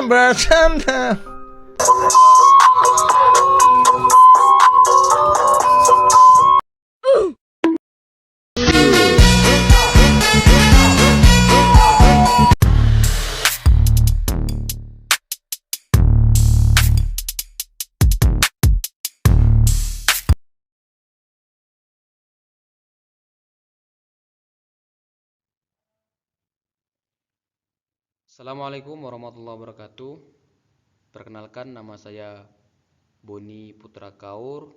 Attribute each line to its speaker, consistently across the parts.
Speaker 1: bercanda.
Speaker 2: Assalamualaikum warahmatullahi wabarakatuh. Perkenalkan, nama saya Boni Putra Kaur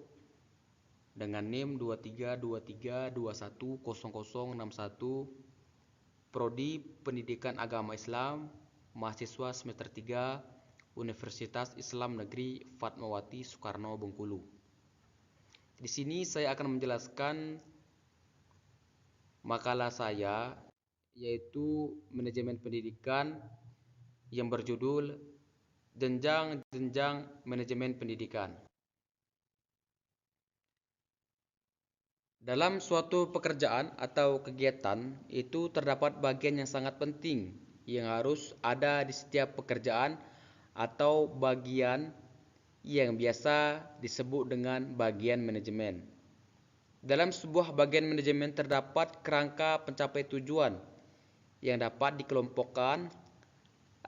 Speaker 2: dengan NIM 2323210061, Prodi Pendidikan Agama Islam, mahasiswa semester 3, Universitas Islam Negeri Fatmawati Soekarno Bengkulu. Di sini saya akan menjelaskan makalah saya, yaitu manajemen pendidikan, yang berjudul Jenjang-jenjang Manajemen Pendidikan. Dalam suatu pekerjaan atau kegiatan itu terdapat bagian yang sangat penting yang harus ada di setiap pekerjaan atau bagian yang biasa disebut dengan bagian manajemen. Dalam sebuah bagian manajemen terdapat kerangka pencapai tujuan yang dapat dikelompokkan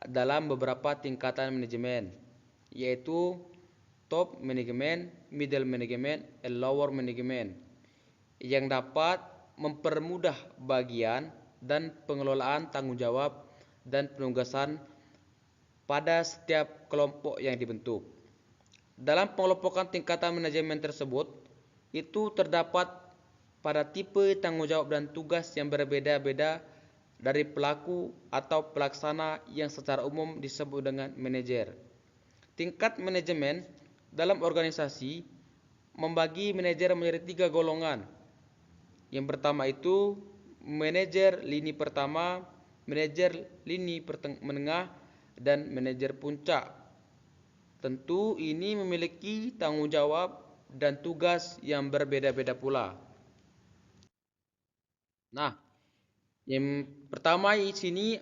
Speaker 2: dalam beberapa tingkatan manajemen, yaitu top management, middle management, and lower management, yang dapat mempermudah bagian dan pengelolaan tanggung jawab dan penugasan pada setiap kelompok yang dibentuk. Dalam pengelompokan tingkatan manajemen tersebut, itu terdapat pada tipe tanggung jawab dan tugas yang berbeda-beda dari pelaku atau pelaksana yang secara umum disebut dengan manajer. Tingkat manajemen dalam organisasi membagi manajer menjadi 3 golongan. Yang pertama itu manajer lini pertama, manajer lini menengah, dan manajer puncak. Tentu ini memiliki tanggung jawab dan tugas yang berbeda-beda pula. Nah, yang pertama di sini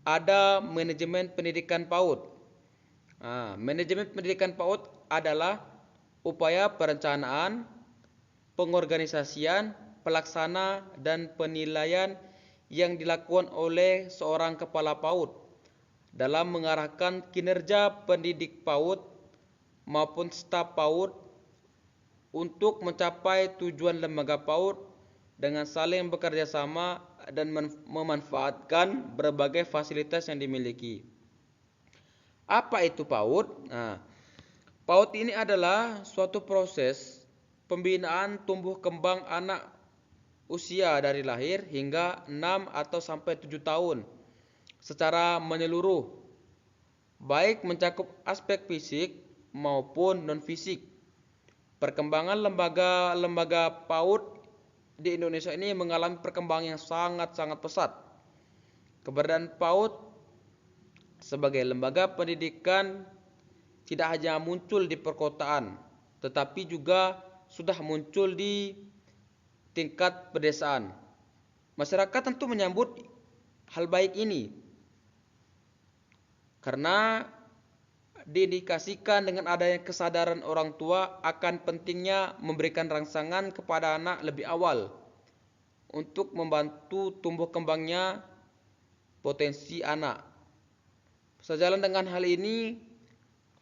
Speaker 2: ada manajemen pendidikan PAUD. Manajemen pendidikan PAUD adalah upaya perencanaan, pengorganisasian, pelaksana, dan penilaian yang dilakukan oleh seorang kepala PAUD dalam mengarahkan kinerja pendidik PAUD maupun staf PAUD untuk mencapai tujuan lembaga PAUD dengan saling bekerja sama dan memanfaatkan berbagai fasilitas yang dimiliki. Apa itu PAUD? PAUD ini adalah suatu proses pembinaan tumbuh kembang anak usia dari lahir hingga 6 atau sampai 7 tahun secara menyeluruh, baik mencakup aspek fisik maupun non-fisik. Perkembangan lembaga-lembaga PAUD di Indonesia ini mengalami perkembangan yang sangat-sangat pesat. Keberadaan PAUD sebagai lembaga pendidikan tidak hanya muncul di perkotaan, tetapi juga sudah muncul di tingkat pedesaan. Masyarakat tentu menyambut hal baik ini karena diindikasikan dengan adanya kesadaran orang tua akan pentingnya memberikan rangsangan kepada anak lebih awal untuk membantu tumbuh kembangnya potensi anak. Sejalan dengan hal ini,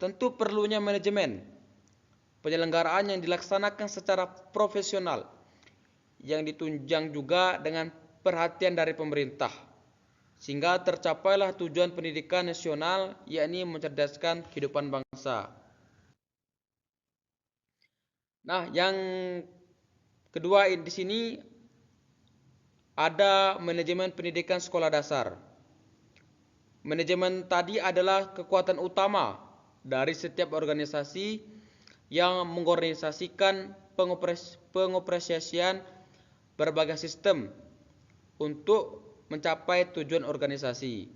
Speaker 2: tentu perlunya manajemen penyelenggaraan yang dilaksanakan secara profesional yang ditunjang juga dengan perhatian dari pemerintah, sehingga tercapailah tujuan pendidikan nasional, yakni mencerdaskan kehidupan bangsa. Nah, yang kedua di sini ada manajemen pendidikan sekolah dasar. Manajemen tadi adalah kekuatan utama dari setiap organisasi yang mengorganisasikan pengoperasian berbagai sistem untuk mencapai tujuan organisasi.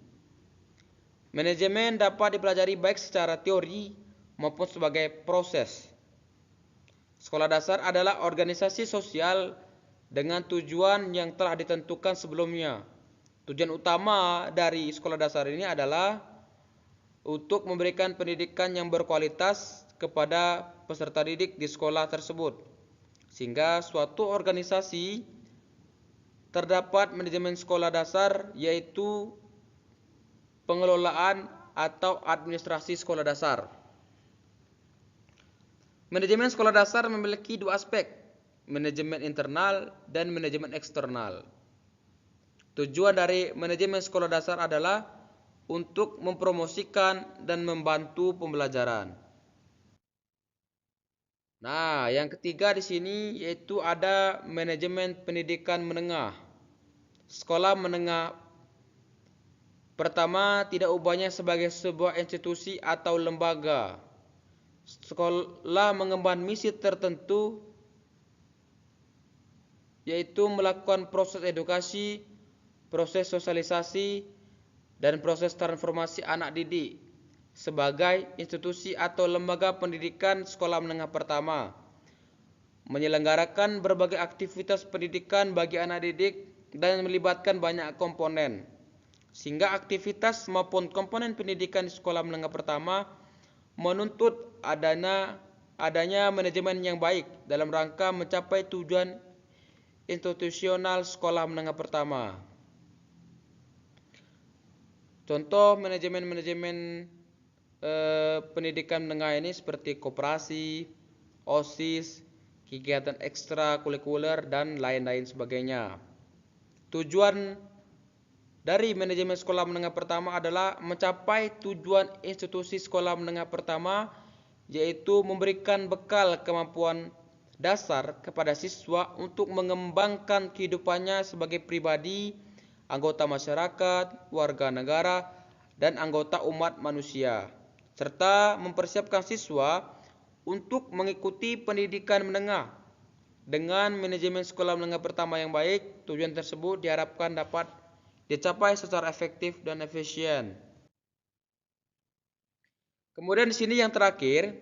Speaker 2: Manajemen dapat dipelajari baik secara teori maupun sebagai proses. Sekolah dasar adalah organisasi sosial dengan tujuan yang telah ditentukan sebelumnya. Tujuan utama dari sekolah dasar ini adalah untuk memberikan pendidikan yang berkualitas kepada peserta didik di sekolah tersebut. Sehingga suatu organisasi terdapat manajemen sekolah dasar, yaitu pengelolaan atau administrasi sekolah dasar. Manajemen sekolah dasar memiliki dua aspek, manajemen internal dan manajemen eksternal. Tujuan dari manajemen sekolah dasar adalah untuk mempromosikan dan membantu pembelajaran. Nah, yang ketiga di sini yaitu ada manajemen pendidikan menengah. Sekolah menengah pertama tidak ubahnya sebagai sebuah institusi atau lembaga. Sekolah mengemban misi tertentu, yaitu melakukan proses edukasi, proses sosialisasi, dan proses transformasi anak didik sebagai institusi atau lembaga pendidikan sekolah menengah pertama, menyelenggarakan berbagai aktivitas pendidikan bagi anak didik dan melibatkan banyak komponen, sehingga aktivitas maupun komponen pendidikan di sekolah menengah pertama menuntut adanya manajemen yang baik dalam rangka mencapai tujuan institusional sekolah menengah pertama. Contoh manajemen pendidikan menengah ini seperti koperasi, OSIS, kegiatan ekstrakurikuler, dan lain-lain sebagainya. Tujuan dari manajemen sekolah menengah pertama adalah mencapai tujuan institusi sekolah menengah pertama, yaitu memberikan bekal kemampuan dasar kepada siswa untuk mengembangkan kehidupannya sebagai pribadi, anggota masyarakat, warga negara, dan anggota umat manusia, serta mempersiapkan siswa untuk mengikuti pendidikan menengah. Dengan manajemen sekolah menengah pertama yang baik, tujuan tersebut diharapkan dapat dicapai secara efektif dan efisien. Kemudian di sini yang terakhir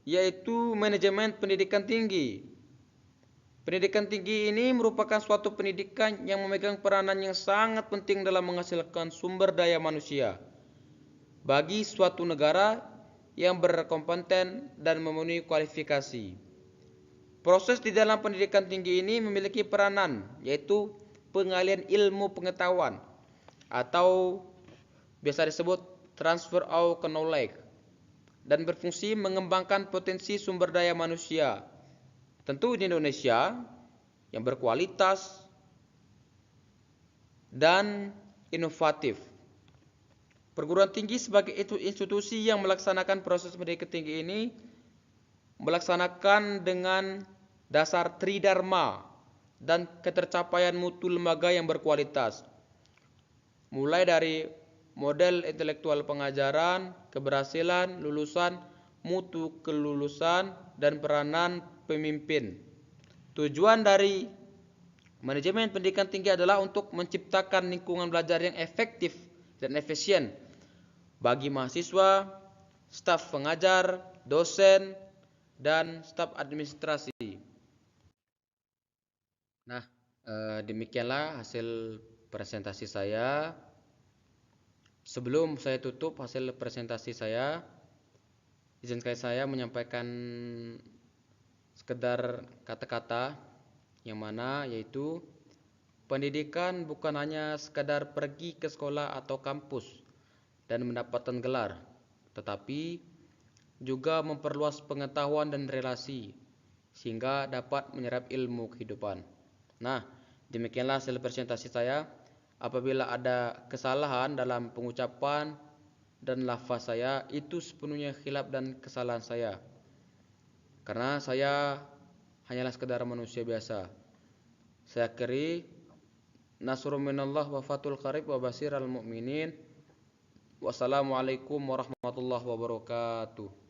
Speaker 2: yaitu manajemen pendidikan tinggi. Pendidikan tinggi ini merupakan suatu pendidikan yang memegang peranan yang sangat penting dalam menghasilkan sumber daya manusia bagi suatu negara yang berkompeten dan memenuhi kualifikasi. Proses di dalam pendidikan tinggi ini memiliki peranan, yaitu pengalian ilmu pengetahuan atau biasa disebut transfer of knowledge, dan berfungsi mengembangkan potensi sumber daya manusia, tentu di Indonesia, yang berkualitas dan inovatif. Perguruan tinggi sebagai institusi yang melaksanakan proses pendidikan tinggi ini melaksanakan dengan dasar tridharma dan ketercapaian mutu lembaga yang berkualitas, mulai dari model intelektual pengajaran, keberhasilan lulusan, mutu kelulusan, dan peranan pemimpin. Tujuan dari manajemen pendidikan tinggi adalah untuk menciptakan lingkungan belajar yang efektif dan efisien bagi mahasiswa, staf pengajar, dosen, dan staf administrasi. Nah, demikianlah hasil presentasi saya. Sebelum saya tutup hasil presentasi saya, izinkan saya menyampaikan sekedar kata-kata yang mana yaitu pendidikan bukan hanya sekadar pergi ke sekolah atau kampus dan mendapatkan gelar, tetapi juga memperluas pengetahuan dan relasi sehingga dapat menyerap ilmu kehidupan. Nah, demikianlah hasil presentasi saya. Apabila ada kesalahan dalam pengucapan dan lafaz saya, itu sepenuhnya khilaf dan kesalahan saya, karena saya hanyalah sekedar manusia biasa. Saya akhiri, nasrun minallah wa fathul qarib wa basiral mu'minin. Wassalamualaikum warahmatullahi wabarakatuh.